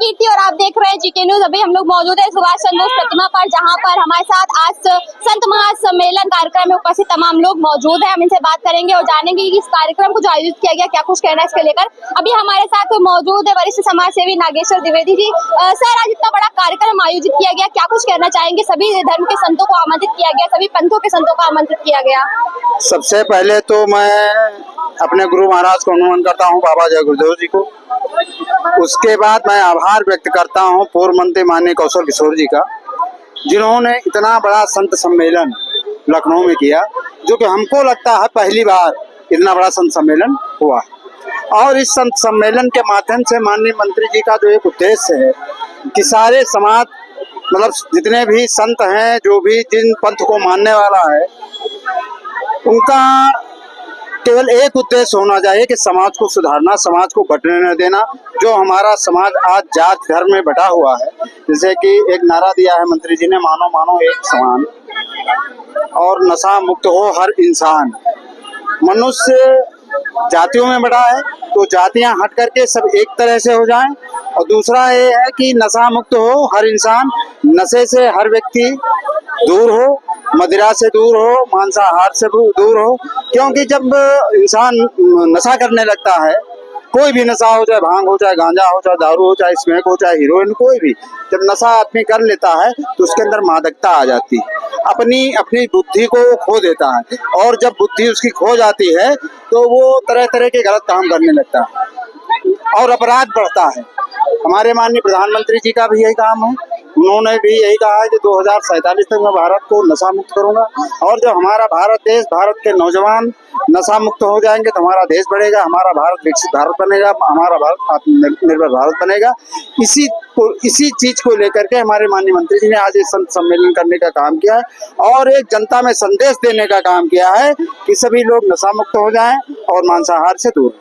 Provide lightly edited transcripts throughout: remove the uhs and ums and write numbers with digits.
कीर्ति और आप देख रहे हैं जीके न्यूज। अभी हम लोग मौजूद है सुभाष चंद्र बोस प्रतिमा पर, जहां पर हमारे साथ आज संत महासम्मेलन कार्यक्रम में उपस्थित तमाम लोग मौजूद हैं। हम इनसे बात करेंगे और जानेंगे कि इस कार्यक्रम को जो आयोजित किया गया क्या कुछ कहना है इसके लेकर। अभी हमारे साथ मौजूद है वरिष्ठ समाज सेवी नागेश्वर द्विवेदी जी। सर, आज इतना बड़ा कार्यक्रम आयोजित किया गया, क्या कुछ कहना चाहेंगे? सभी धर्म के संतों को आमंत्रित किया गया, सभी पंथों के संतों को आमंत्रित किया गया। सबसे पहले तो मैं अपने गुरु महाराज को नमन करता हूँ, बाबा जय गुरुदेव जी को। उसके बाद मैं आभार व्यक्त करता हूँ पूर्व मंत्री माननीय कौशल किशोर जी का, जिन्होंने इतना बड़ा संत सम्मेलन लखनऊ में किया, जो कि हमको लगता है पहली बार इतना बड़ा संत सम्मेलन हुआ। और इस संत सम्मेलन के माध्यम से माननीय मंत्री जी का जो एक उद्देश्य है कि सारे समाज, मतलब जितने भी संत हैं, जो भी जिन पंथ को मानने वाला है, उनका केवल एक उद्देश्य होना चाहिए कि समाज को सुधारना, समाज को बंटने न देना। जो हमारा समाज आज जात धर्म में बटा हुआ है, जैसे कि एक नारा दिया है मंत्री जी ने, मानो मानो एक समान, और नशा मुक्त हो हर इंसान। मनुष्य जातियों में बटा है, तो जातियां हट करके सब एक तरह से हो जाएं। और दूसरा ये है कि नशा मुक्त हो हर इंसान, नशे से हर व्यक्ति दूर हो, मदिरा से दूर हो, मांसाहार से दूर हो। क्योंकि जब इंसान नशा करने लगता है, कोई भी नशा हो, चाहे भांग हो, चाहे गांजा हो, चाहे दारू हो, चाहे स्मैक हो, चाहे हीरोइन, कोई भी जब नशा आदमी कर लेता है तो उसके अंदर मादकता आ जाती है, अपनी बुद्धि को खो देता है। और जब बुद्धि उसकी खो जाती है तो वो तरह तरह के गलत काम करने लगता है और अपराध बढ़ता है। हमारे माननीय प्रधानमंत्री जी का भी यही काम है, उन्होंने भी यही कहा है कि 2047 तक मैं भारत को नशा मुक्त करूंगा। और जब हमारा भारत देश, भारत के नौजवान नशा मुक्त हो जाएंगे तो हमारा देश बढ़ेगा, हमारा भारत विकसित भारत बनेगा, हमारा भारत आत्मनिर्भर भारत बनेगा। इसी चीज को लेकर के हमारे माननीय मंत्री जी ने आज इस संत सम्मेलन करने का काम किया है और एक जनता में संदेश देने का काम किया है कि सभी लोग नशा मुक्त हो जाएं और मांसाहार से दूर।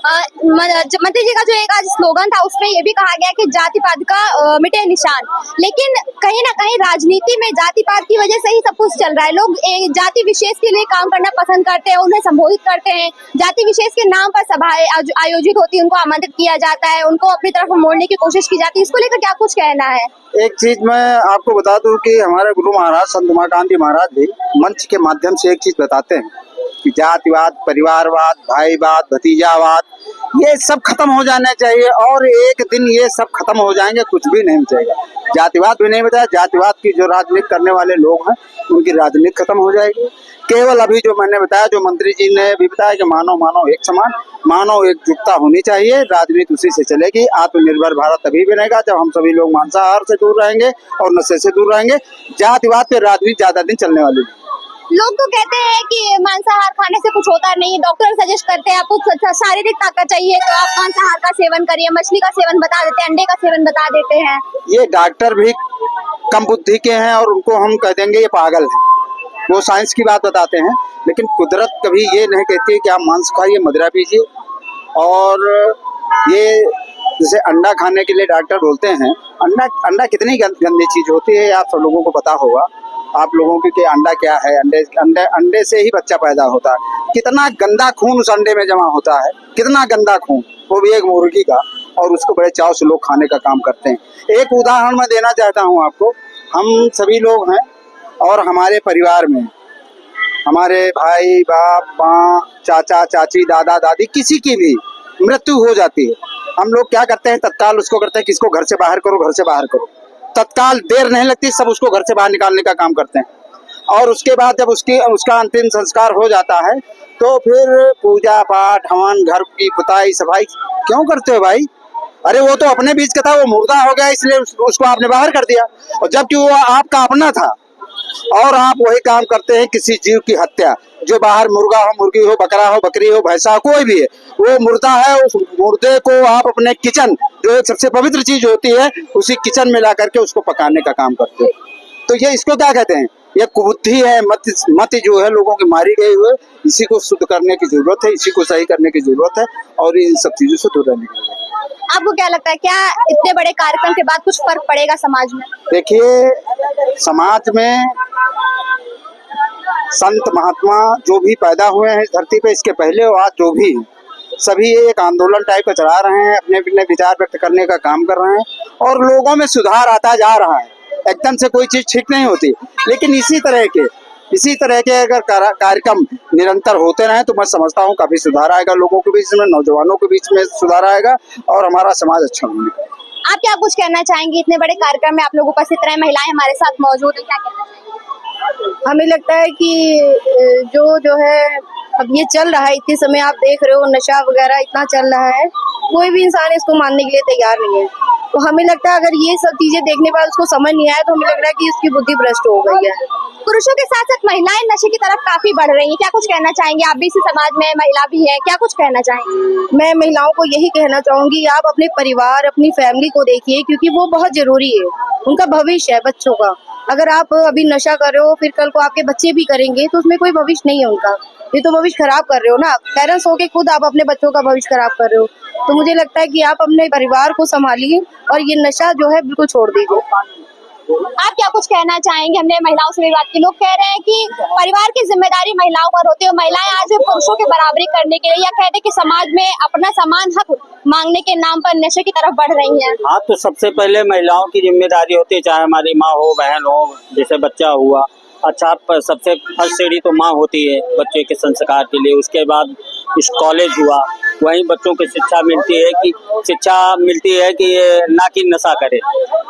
मंत्री जी का जो एक आज स्लोगन था, उसमें ये भी कहा गया कि जाति पात का मिटे निशान। लेकिन कहीं ना कहीं राजनीति में जाति पात की वजह से ही सब कुछ चल रहा है। लोग एक जाति विशेष के लिए काम करना पसंद करते हैं, उन्हें संबोधित करते हैं, जाति विशेष के नाम पर सभाएं आयोजित होती है, उनको आमंत्रित किया जाता है, उनको अपनी तरफ मोड़ने की कोशिश की जाती है। इसको लेकर क्या कुछ कहना है? एक चीज मैं आपको बता दूं कि हमारे गुरु महाराज संत उमाकांत महाराज भी मंच के माध्यम से एक चीज बताते हैं कि जातिवाद, परिवारवाद, भाईवाद, भतीजावाद, ये सब खत्म हो जाना चाहिए। और एक दिन ये सब खत्म हो जाएंगे, कुछ भी नहीं बचेगा। जातिवाद भी नहीं बचा, जातिवाद की जो राजनीति करने वाले लोग हैं उनकी राजनीति खत्म हो जाएगी। केवल अभी जो मैंने बताया, जो मंत्री जी ने भी बताया कि मानो मानो एक समान, मानो एकजुटता होनी चाहिए, राजनीति उसी से चलेगी। आत्मनिर्भर भारत तभी बनेगा जब हम सभी लोग मांसाहार से दूर रहेंगे और नशे से दूर रहेंगे। जातिवाद पे राजनीति ज्यादा दिन चलने वाली है। लोग तो कहते हैं कि मांसाहार खाने से कुछ होता नहीं, डॉक्टर सजेस्ट करते हैं आपको शारीरिक ताकत चाहिए तो आप मांसाहार का सेवन करिए, मछली का सेवन बता देते हैं, अंडे का सेवन बता देते हैं। ये डॉक्टर भी कम बुद्धि के हैं और उनको हम कह देंगे ये पागल है, वो साइंस की बात बताते हैं। लेकिन कुदरत कभी ये नहीं कहती कि आप मांस खाइए, मदिरा पीजिए। और ये जैसे अंडा खाने के लिए डॉक्टर बोलते हैं, अंडा कितनी गंदी चीज होती है आप सब लोगों को पता होगा। आप लोगों की कि अंडा क्या है, अंडे से ही बच्चा पैदा होता है। कितना गंदा खून उस अंडे में जमा होता है, कितना गंदा खून, वो भी एक मुर्गी का, और उसको बड़े चाव से लोग खाने का काम करते हैं। एक उदाहरण मैं देना चाहता हूँ आपको। हम सभी लोग हैं और हमारे परिवार में हमारे भाई, बाप, माँ, चाचा, चाची, दादा, दादी, किसी की भी मृत्यु हो जाती है, हम लोग क्या करते हैं? तत्काल उसको करते हैं, किसको घर से बाहर करो, घर से बाहर करो। तत्काल देर नहीं लगती, सब उसको घर से बाहर निकालने का काम करते हैं। और उसके बाद जब उसका अंतिम संस्कार हो जाता है तो फिर पूजा पाठ, हवन, घर की पुताई सफाई क्यों करते हो भाई? अरे वो तो अपने बीच का था, वो मुर्दा हो गया इसलिए उसको आपने बाहर कर दिया, और जबकि वो आपका अपना था। और आप वही काम करते हैं किसी जीव की हत्या, जो बाहर मुर्गा हो, मुर्गी हो, बकरा हो, बकरी हो, भैंसा हो, कोई भी है, वो मुर्दा है। उस मुर्दे को आप अपने किचन, जो एक सबसे पवित्र चीज होती है, उसी किचन में ला करके उसको पकाने का काम करते हैं। तो ये इसको क्या कहते हैं? ये कुबुद्धि है, मत जो है लोगों की मारी गई हुई। इसी को शुद्ध करने की जरूरत है, इसी को सही करने की जरूरत है और इन सब चीजों से दूर रहने की जरूरत है। आपको क्या लगता है, क्या इतने बड़े कार्यक्रम के बाद कुछ फर्क पड़ेगा समाज में? देखिए, समाज में संत महात्मा जो भी पैदा हुए हैं इस धरती पे, इसके पहले और आज जो भी सभी एक आंदोलन टाइप का चला रहे हैं, अपने अपने विचार व्यक्त करने का काम कर रहे हैं। और लोगों में सुधार आता जा रहा है। एकदम से कोई चीज ठीक नहीं होती, लेकिन इसी तरह के अगर कार्यक्रम निरंतर होते रहे तो मैं समझता हूँ काफी सुधार आएगा लोगों के बीच में, नौजवानों के बीच में सुधार आएगा और हमारा समाज अच्छा होगा। आप क्या कुछ कहना चाहेंगे? इतने बड़े कार्यक्रम में आप लोग उपस्थित रहे, महिलाएं हमारे साथ मौजूद है, क्या कहना चाहेंगे? हमें लगता है कि जो है अब ये चल रहा है, इतने समय आप देख रहे हो नशा वगैरह इतना चल रहा है, कोई भी इंसान इसको मानने के लिए तैयार नहीं है। तो हमें लगता है अगर ये सब चीजें देखने के बाद उसको समझ नहीं आया तो हमें लग रहा है कि उसकी बुद्धि भ्रष्ट हो गई है। पुरुषों के साथ साथ महिलाएं नशे की तरफ काफी बढ़ रही हैं, क्या कुछ कहना चाहेंगे? आप भी इसी समाज में महिला भी है, क्या कुछ कहना चाहेंगे? मैं महिलाओं को यही कहना चाहूंगी, आप अपने परिवार अपनी फैमिली को देखिए, क्योंकि वो बहुत जरूरी है, उनका भविष्य है बच्चों का। अगर आप अभी नशा कर रहे हो फिर कल को आपके बच्चे भी करेंगे तो उसमें कोई भविष्य नहीं है उनका, ये तो भविष्य खराब कर रहे हो ना। पेरेंट्स होके खुद आप अपने बच्चों का भविष्य खराब कर रहे हो। तो मुझे लगता है कि आप अपने परिवार को संभालिए और ये नशा जो है बिल्कुल छोड़ दीजिए। आप क्या कुछ कहना चाहेंगे? हमने महिलाओं से भी बात की, लोग कह रहे हैं कि परिवार की जिम्मेदारी महिलाओं पर होती है, महिलाएं आज पुरुषों की बराबरी करने के लिए या कहते हैं कि समाज में अपना समान हक मांगने के नाम पर नशे की तरफ बढ़ रही हैं। हाँ, तो सबसे पहले महिलाओं की जिम्मेदारी होती है, चाहे हमारी माँ हो, बहन हो, जैसे बच्चा हुआ। अच्छा, सबसे फर्स्ट सीढ़ी तो माँ होती है बच्चे के संस्कार के लिए। उसके बाद इस कॉलेज हुआ, वहीं बच्चों को शिक्षा मिलती है कि ये ना कि नशा करे।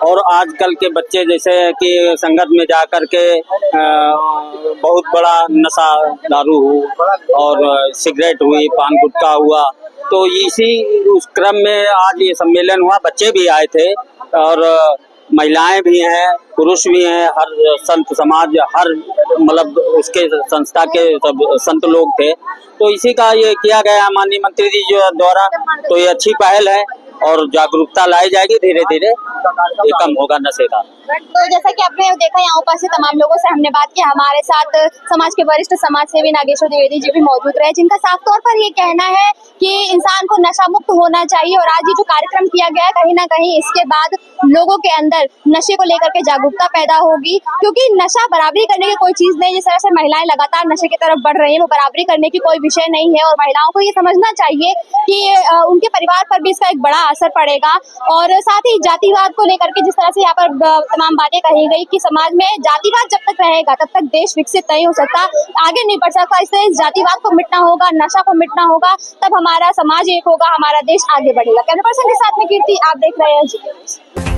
और आजकल के बच्चे जैसे कि संगत में जा कर के बहुत बड़ा नशा, दारू और सिगरेट हुई, पान गुटखा हुआ। तो इसी उस क्रम में आज ये सम्मेलन हुआ, बच्चे भी आए थे और महिलाएं भी हैं, पुरुष भी हैं, हर संत समाज, हर मतलब उसके संस्था के सब संत लोग थे। तो इसी का ये किया गया माननीय मंत्री जी जो द्वारा, तो ये अच्छी पहल है और जागरूकता लाई जाएगी, धीरे धीरे ये कम होगा नशे का। तो जैसा कि आपने देखा यहाँ उपस्थित तमाम लोगों से हमने बात की, हमारे साथ समाज के वरिष्ठ समाज सेवी नागेश्वर द्विवेदी जी भी मौजूद रहे, जिनका साफ तौर पर ये कहना है कि इंसान को नशा मुक्त होना चाहिए। और आज ये जो कार्यक्रम किया गया है, कहीं ना कहीं इसके बाद लोगों के अंदर नशे को लेकर के जागरूकता पैदा होगी, क्योंकि नशा बराबरी करने की कोई चीज नहीं। जिस तरह से महिलाएं लगातार नशे की तरफ बढ़ रही है, वो बराबरी करने की कोई विषय नहीं है। और महिलाओं को ये समझना चाहिए कि उनके परिवार पर भी इसका एक बड़ा असर पड़ेगा। और साथ ही जातिवाद को लेकर के जिस तरह से यहाँ पर तमाम बातें कही गई कि समाज में जातिवाद जब तक रहेगा तब तक देश विकसित नहीं हो सकता, आगे नहीं बढ़ सकता। इसलिए इस जातिवाद को मिटना होगा, नशा को मिटना होगा, तब हमारा समाज एक होगा, हमारा देश आगे बढ़ेगा। कैमरा पर्सन के साथ में कीर्ति, आप देख रहे हैं।